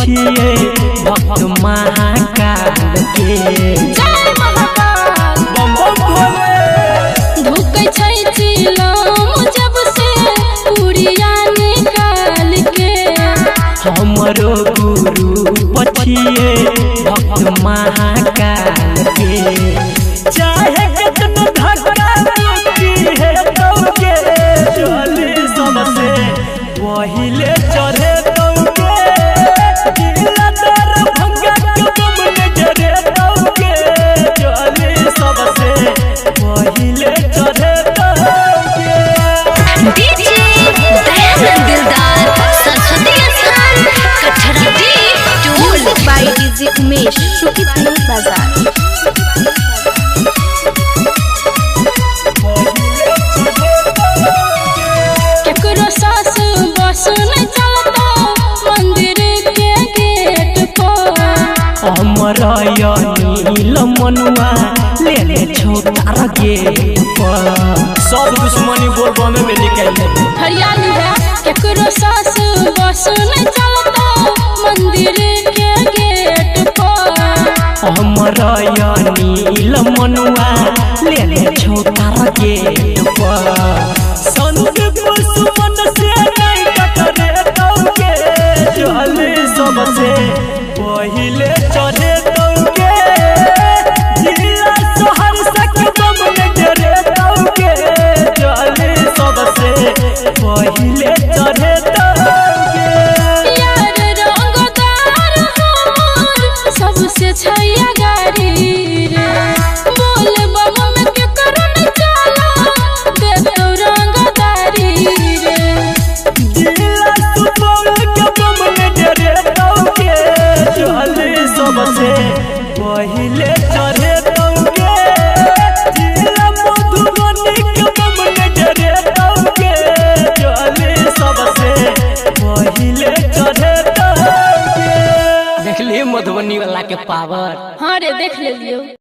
पछिए भक्त महाकाल के। जय महाकाल बम बम भोले। धुकै छै चिलम जब से पुड़िया निकाल के। हमरो गुरु पछिए भक्त महाकाल के। चाहे कितना धक्का मुक्की है तौके चले सबसे पहिले चढ़े तौके। जिला दर भंगा के बम नजरे तौके चले सबसे पहिले चढ़े तौके। डीजे दयानंद दिलदार सरस्वती स्थान कठरती टोल बाय डीजे उमेश शुकीपुर बाजार। केकरो सास बस नहीं चलता मंदिर के गेट पर। हमरा नील मनुआ ले ले छोटा गेट पर। सब दुश्मनी बोलबा में निकल जाए। हरियाली है केकरो सास बस नहीं चलता मंदिर के गेट पर। हमरा नील मनुआ ले ले छोटा गेट पर। संत दुश्मन से नहीं टकरे तौके चले सबसे पहिले चढ़े तौके। जिला सहरसा के बम नजरे तौके चले सबसे पहिले चढ़े तौके। यार रंगदार हमर सबसे छैया गाड़ी रे। बोल बम में केकरो नहीं चला देतो रंगदारी रे। जिला सुपौल के बम नजरे तौके चले सबसे पहिले चढ़े तौके। जिला मधुबनी के बम नजरे तौके चले सबसे पहिले चढ़े तौके। देख लिए मधुबनी वाला के पावर। हाँ रे देख ले लियो।